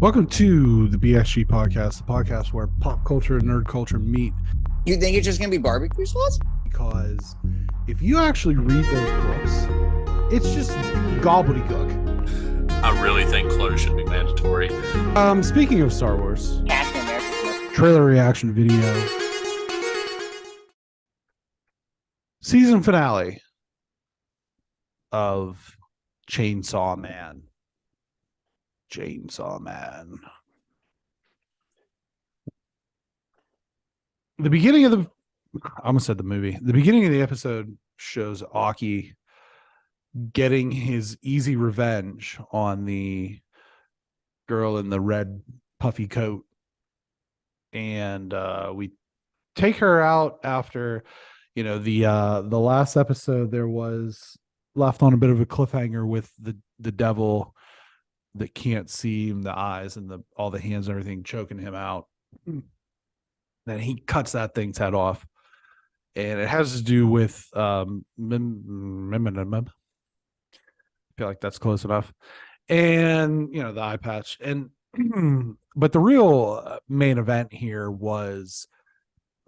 Welcome to the BXG Podcast, the podcast where pop culture and nerd culture meet. You think it's just going to be barbecue sauce? Because if you actually read those books, it's just gobbledygook. I really think clothes should be mandatory. Speaking of Star Wars, Captain America. trailer reaction video, season finale of Chainsaw Man. The beginning of I almost said the movie. The beginning of the episode shows Aki getting his easy revenge on the girl in the red puffy coat. And we take her out after, the last episode there was left on a bit of a cliffhanger with the devil that can't see him, the eyes and all the hands and everything choking him out. Then he cuts that thing's head off, and it has to do with I feel like that's close enough, and the eye patch, and but the real main event here was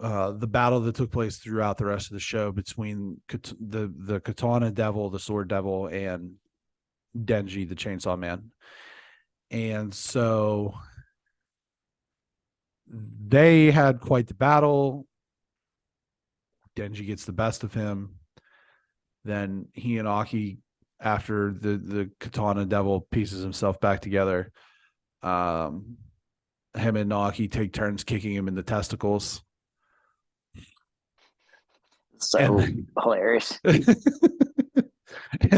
the battle that took place throughout the rest of the show between the katana devil, the sword devil, and Denji, the chainsaw man. And so they had quite the battle. Denji gets the best of him. Then he and Aki, after the katana devil pieces himself back together, him and Aki take turns kicking him in the testicles. So hilarious. And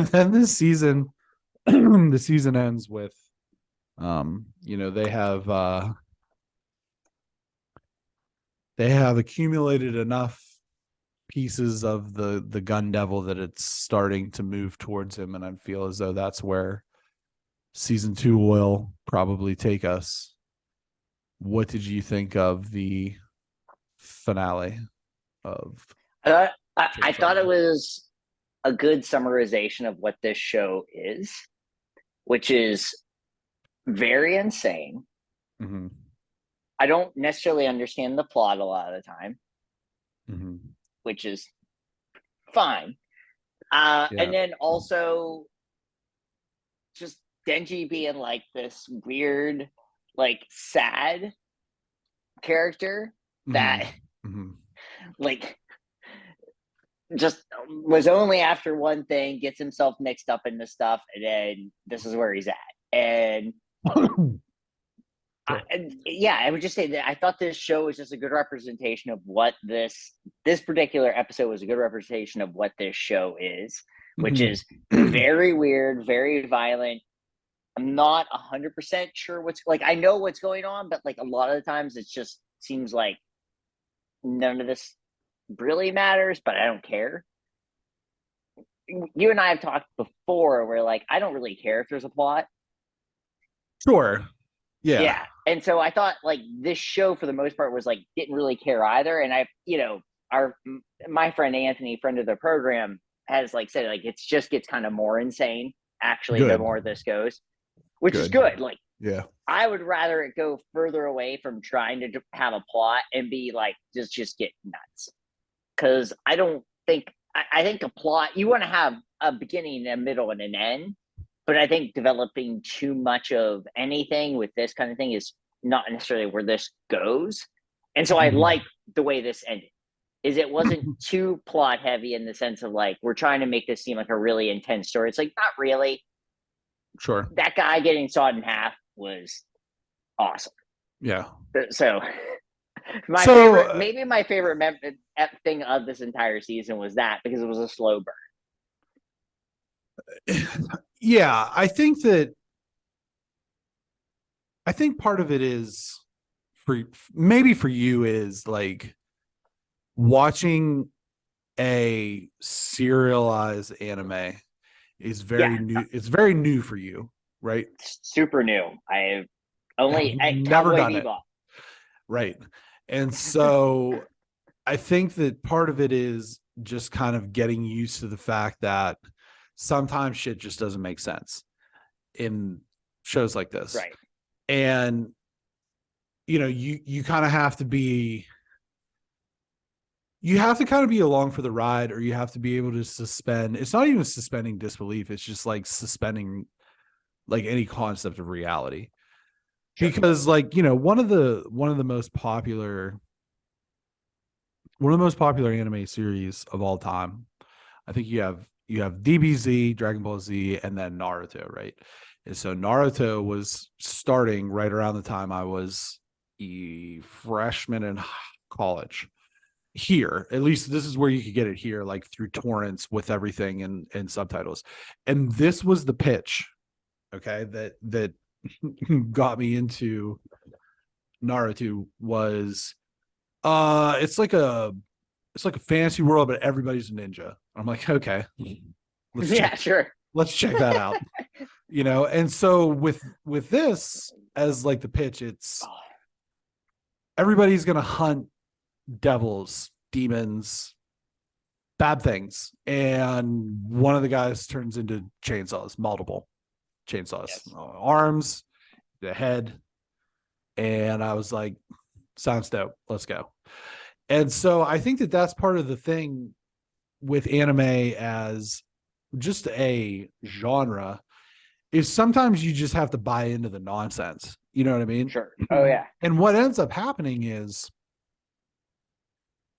then the season ends with they have accumulated enough pieces of the gun devil that it's starting to move towards him, and I feel as though that's where season 2 will probably take us. What did you think of the finale of I thought it was a good summarization of what this show is, which is very insane. Mm-hmm. I don't necessarily understand the plot a lot of the time, mm-hmm. which is fine. And then also just Denji being like this weird, like sad character that like just was only after one thing, gets himself mixed up into stuff, and then this is where he's at. And I would just say that I thought this show was just a good representation of what this particular episode was a good representation of what this show is, which is very weird, very violent. I'm not 100% sure I know what's going on, but like a lot of the times it just seems like none of this really matters, but I don't care. You and I have talked before where like I don't really care if there's a plot. Sure. Yeah. And so I thought like this show for the most part was like didn't really care either. And my friend Anthony, friend of the program, has like said like it just gets kind of more insane actually the more this goes, which is good. Like I would rather it go further away from trying to have a plot and be like just get nuts. Because I think a plot, you want to have a beginning, a middle, and an end. But I think developing too much of anything with this kind of thing is not necessarily where this goes. And so I like the way this ended. It wasn't too plot heavy in the sense of like, we're trying to make this seem like a really intense story. It's like, not really. Sure. That guy getting sawed in half was awesome. Yeah. So maybe my favorite thing of this entire season was that, because it was a slow burn. Yeah, I think part of it is for you is like watching a serialized anime is very new. It's very new for you, right? Super new. I've never done it. Right. And so I think that part of it is just kind of getting used to the fact that sometimes shit just doesn't make sense in shows like this. Right. And you kind of have to be, kind of be along for the ride, or you have to be able to suspend. It's not even suspending disbelief. It's just like suspending like any concept of reality. Sure. Because like, one of the most popular anime series of all time, I think you have DBZ, Dragon Ball Z, and then Naruto, right? And so Naruto was starting right around the time I was a freshman in college. Here, at least this is where you could get it here, like through torrents with everything and subtitles. And this was the pitch, okay, that got me into Naruto. Was it's like a fantasy world, but everybody's a ninja. I'm like, okay, sure, let's check that out. And so with this as like the pitch, it's everybody's gonna hunt devils, demons, bad things, and one of the guys turns into chainsaws, multiple chainsaws, arms, the head. And I was like, sounds dope, let's go. And so I think that that's part of the thing with anime as just a genre, is sometimes you just have to buy into the nonsense. You know what I mean? Sure. Oh yeah. And what ends up happening is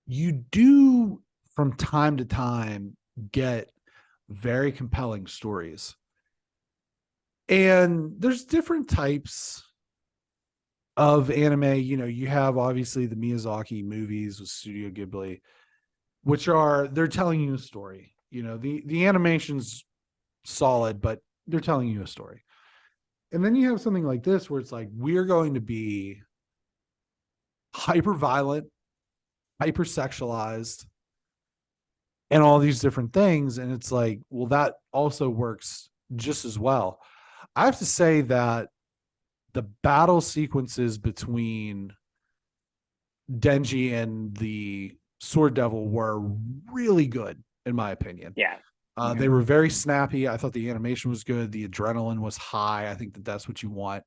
you do from time to time get very compelling stories. And there's different types of anime. You have obviously the Miyazaki movies with Studio Ghibli, which they're telling you a story. The animation's solid, but they're telling you a story. And then you have something like this where it's like, we're going to be hyper violent, hypersexualized, and all these different things. And it's like, well, that also works just as well. I have to say that the battle sequences between Denji and the Sword Devil were really good, in my opinion. Yeah. They were very snappy. I thought the animation was good. The adrenaline was high. I think that that's what you want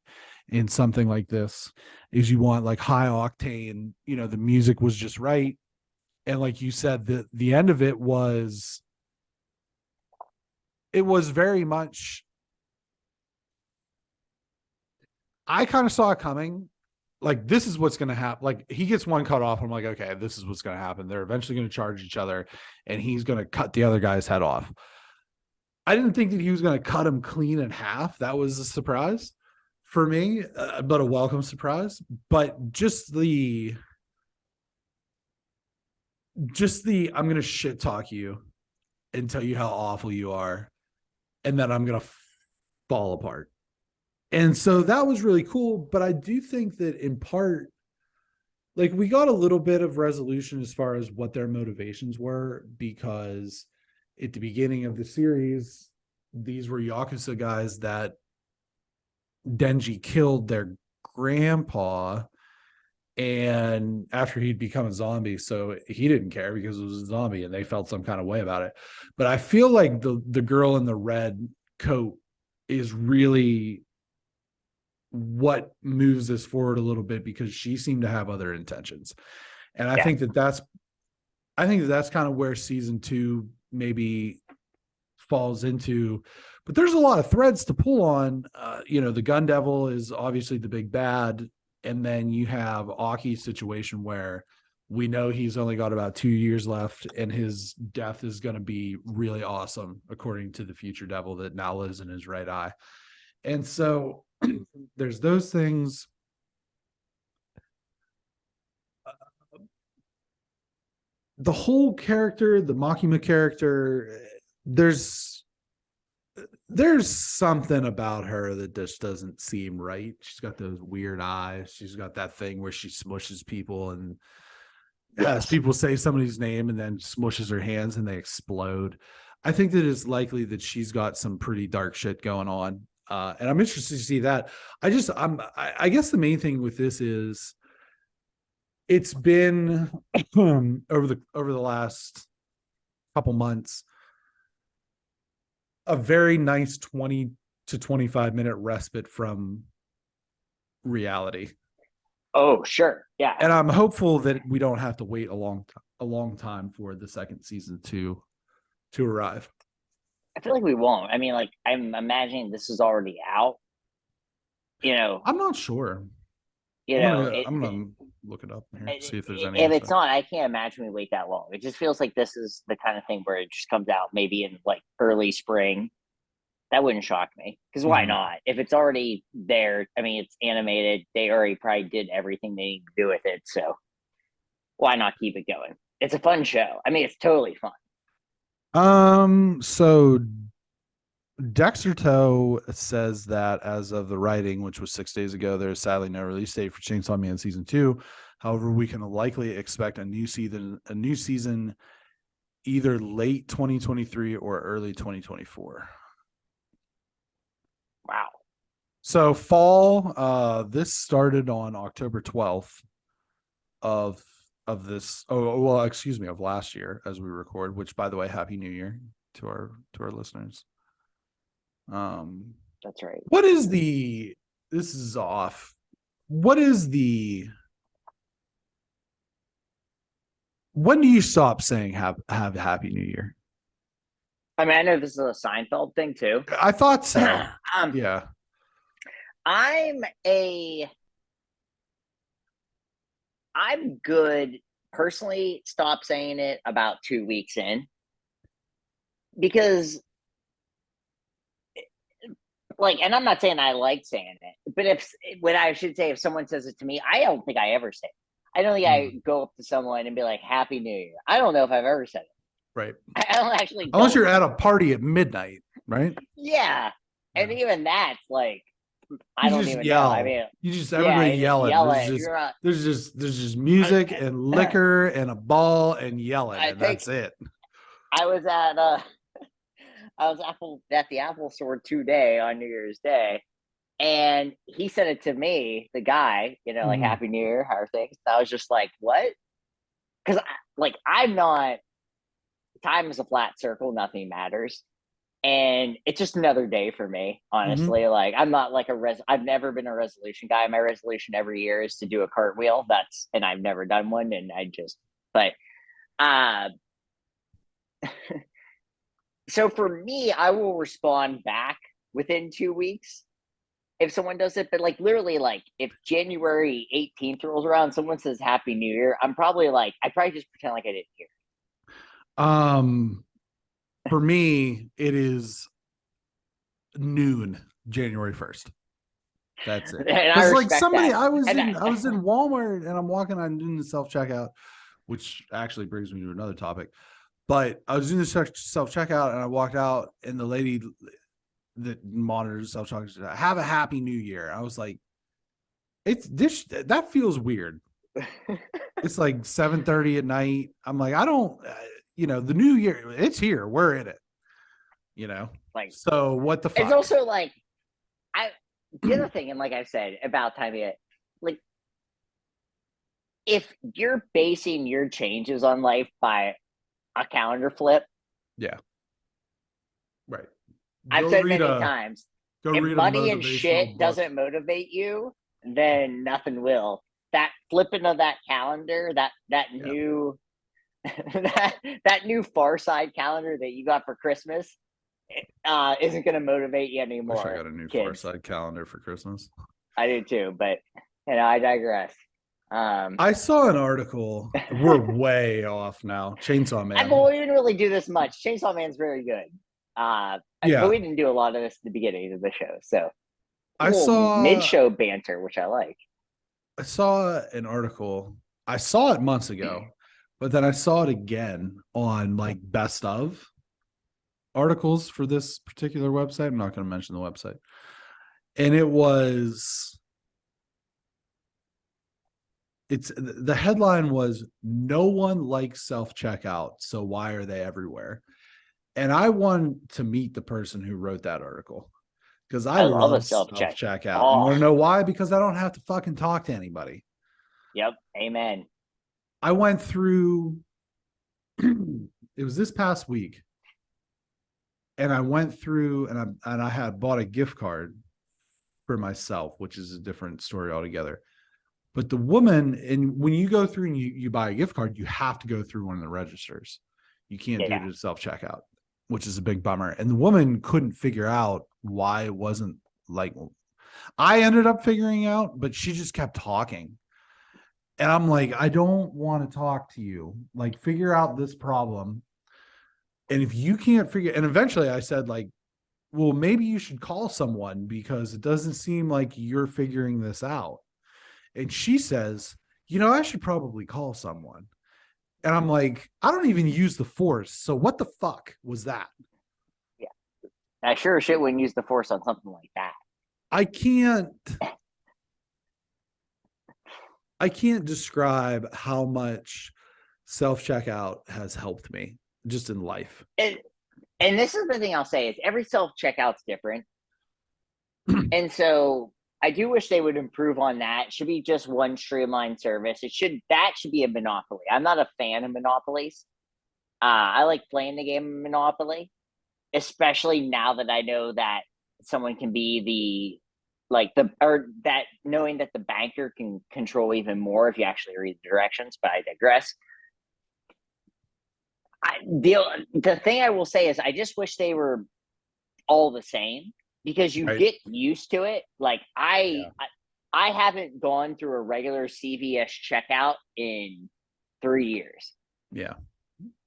in something like this, is you want like high octane. The music was just right. And like you said, the end of it was very much, I kind of saw it coming. Like, this is what's going to happen. Like, he gets one cut off. I'm like, okay, this is what's going to happen. They're eventually going to charge each other, and he's going to cut the other guy's head off. I didn't think that he was going to cut him clean in half. That was a surprise for me, but a welcome surprise. But just the I'm going to shit talk you and tell you how awful you are, and then I'm going to fall apart. And so that was really cool. But I do think that in part, like, we got a little bit of resolution as far as what their motivations were, because at the beginning of the series, these were Yakuza guys that Denji killed their grandpa, and after he'd become a zombie, so he didn't care because it was a zombie, and they felt some kind of way about it. But I feel like the girl in the red coat is really what moves this forward a little bit, because she seemed to have other intentions. And I think that that's kind of where season 2 maybe falls into. But there's a lot of threads to pull on. The Gun Devil is obviously the big bad, and then you have Aki's situation where we know he's only got about 2 years left, and his death is going to be really awesome, according to the future devil that now lives in his right eye. And so there's those things. The whole character, the Makima character, there's something about her that just doesn't seem right. She's got those weird eyes. She's got that thing where she smushes people and has people say somebody's name and then smushes her hands and they explode. I think that it's likely that she's got some pretty dark shit going on. And I'm interested to see that. I guess the main thing with this is, it's been over the last couple months, a very nice 20 to 25 minute respite from reality. Oh, sure. Yeah. And I'm hopeful that we don't have to wait a long time for the second season to arrive. I feel like we won't. I mean, like, I'm imagining this is already out. I'm not sure. I'm gonna look it up here, see if there's any. If it's not, I can't imagine we wait that long. It just feels like this is the kind of thing where it just comes out maybe in like early spring. That wouldn't shock me, because why not? If it's already there, I mean, it's animated. They already probably did everything they need to do with it, so why not keep it going? It's a fun show. I mean, it's totally fun. So Dexter Toe says that as of the writing, which was 6 days ago, there is sadly no release date for Chainsaw Man season 2. However, we can likely expect a new season either late 2023 or early 2024. Wow. So fall, this started on October 12th of this. Oh, well, excuse me, of last year as we record, which, by the way, Happy New Year to our listeners. That's right. This is off. When do you stop saying have Happy New Year? I mean, I know this is a Seinfeld thing too. I thought so. Yeah. I'm good. Personally, stop saying it about 2 weeks in, because like, and I'm not saying I like saying it, but if someone says it to me, I don't think I ever say it. I don't think I go up to someone and be like, Happy New Year. I don't know if I've ever said it. Right. I don't actually. Unless you're at a party at midnight, right? Yeah. And even that's like, I don't even yell. know. I mean, you just everybody yelling. There's just music and liquor and a ball and yelling, and that's it. I was at the Apple store today on New Year's Day, and he said it to me, the guy, like Happy New Year, how are things? I was just like, what? Because I'm not. Time is a flat circle. Nothing matters. And it's just another day for me, honestly. Like, I'm not like I've never been a resolution guy. My resolution every year is to do a cartwheel. And I've never done one. And so for me, I will respond back within 2 weeks if someone does it. But like, literally, like, if January 18th rolls around, someone says Happy New Year, I probably just pretend like I didn't hear it. For me, it is noon, January 1st. That's it. Because like somebody, I was in Walmart and I'm walking on doing the self-checkout, which actually brings me to another topic. But I was doing the self-checkout and I walked out and the lady that monitors self-checkout said, "Have a Happy New Year." I was like, that feels weird. It's like 7:30 at night. I'm like, I don't, the new year, it's here. We're in it. So what the fuck? It's also like, the other thing, and like I said about timing it, like, if you're basing your changes on life by a calendar flip, yeah, right. I've said many times, if money and shit doesn't motivate you, then nothing will. That flipping of that calendar, that new that new Far Side calendar that you got for Christmas, isn't going to motivate you anymore. I wish I got a new Far Side calendar for Christmas. I do too, but I digress. I saw an article. We're way off now. Chainsaw Man. Well, we didn't really do this much. Chainsaw Man's very good. But we didn't do a lot of this at the beginning of the show. So I saw mid-show banter, which I like. I saw an article. I saw it months ago, but then I saw it again on like best of articles for this particular website. I'm not going to mention the website. And the headline was, "No one likes self-checkout, so why are they everywhere?" And I want to meet the person who wrote that article, because I love self-checkout. You want to know why? Because I don't have to fucking talk to anybody. Yep. Amen. I went through, it was this past week, and I went through and I had bought a gift card for myself, which is a different story altogether. But the woman, and when you go through and you buy a gift card, you have to go through one of the registers. You can't do it at self-checkout, which is a big bummer. And the woman couldn't figure out why it wasn't like, I ended up figuring out, but she just kept talking. And I'm like, I don't want to talk to you. Like, figure out this problem. And if you can't figure, and eventually I said, like, well, maybe you should call someone because it doesn't seem like you're figuring this out. And she says, I should probably call someone. And I'm like, I don't even use the force. So what the fuck was that? Yeah. I sure as shit wouldn't use the force on something like that. I can't describe how much self-checkout has helped me just in life. And this is the thing I'll say is every self-checkout's different. And so I do wish they would improve on that. It should be just one streamlined service. That should be a monopoly. I'm not a fan of monopolies. I like playing the game of Monopoly, especially now that I know that someone can be knowing that the banker can control even more if you actually read the directions, but I digress. The thing I will say is I just wish they were all the same because you get used to it. Like I haven't gone through a regular CVS checkout in 3 years. Yeah.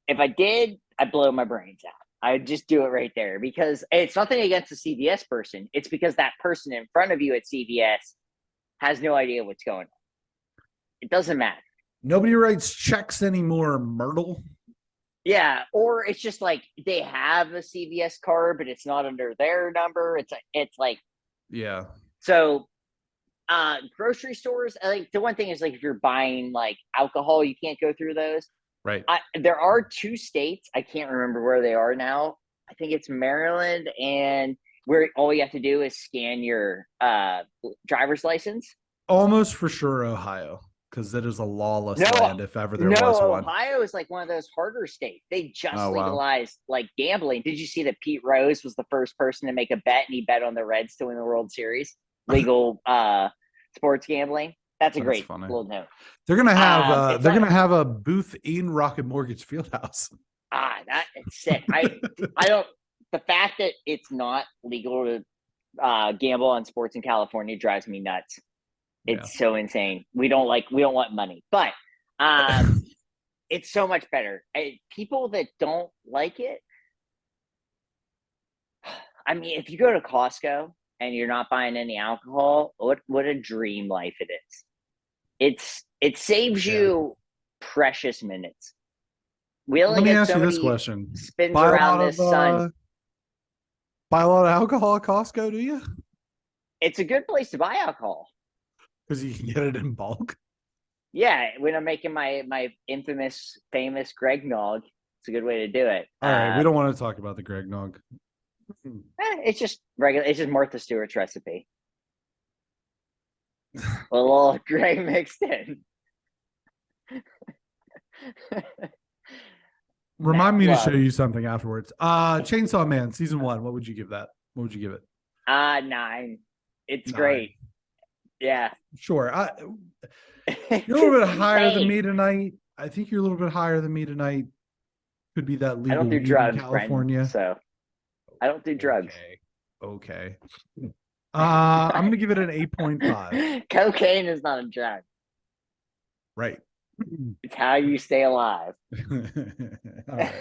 If I did, I'd blow my brains out. I'd just do it right there because it's nothing against the CVS person. It's because that person in front of you at CVS has no idea what's going on. It doesn't matter. Nobody writes checks anymore, Myrtle. Yeah, or it's just like they have a CVS card, but it's not under their number. It's like, yeah. So, grocery stores. Like the one thing is like if you're buying like alcohol, you can't go through those. Right. There are 2 states. I can't remember where they are now. I think it's Maryland, and where all you have to do is scan your driver's license. Almost for sure Ohio, because that is a lawless land if ever there was one. Ohio is like one of those harder states. They just legalized like gambling. Did you see that Pete Rose was the first person to make a bet, and he bet on the Reds to win the World Series? Legal sports gambling. That's great funny little note. They're gonna have a booth in Rocket Mortgage Fieldhouse. That's sick. I don't. The fact that it's not legal to gamble on sports in California drives me nuts. It's so insane. We don't want money, but it's so much better. People that don't like it, I mean, if you go to Costco and you're not buying any alcohol, what a dream life it is. It saves you precious minutes. We only Let me get ask so you many this question. spins around this sun. Buy a lot of alcohol at Costco, do you? It's a good place to buy alcohol. Because you can get it in bulk. Yeah, when I'm making my famous Greg Nog, it's a good way to do it. All right, we don't want to talk about the Greg Nog. It's just regular. It's just Martha Stewart's recipe. A little Greg mixed in. Remind me to show you something afterwards. Chainsaw Man season 1. What would you give that? What would you give it? 9. It's 9. Great. Yeah. Sure. You're a little bit higher than me tonight. I think you're a little bit higher than me tonight. Could be that legal. I don't do drugs, in California. Friend, so I don't do drugs. Okay. I'm gonna give it an 8.5. Cocaine is not a drug. Right. It's how you stay alive. All right.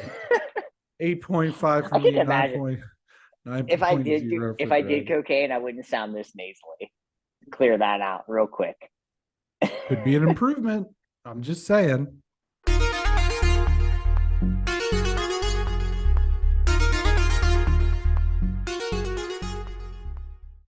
8.5 for I me. can imagine. If I did cocaine, I wouldn't sound this nasally. Clear that out real quick. Could be an improvement. I'm just saying.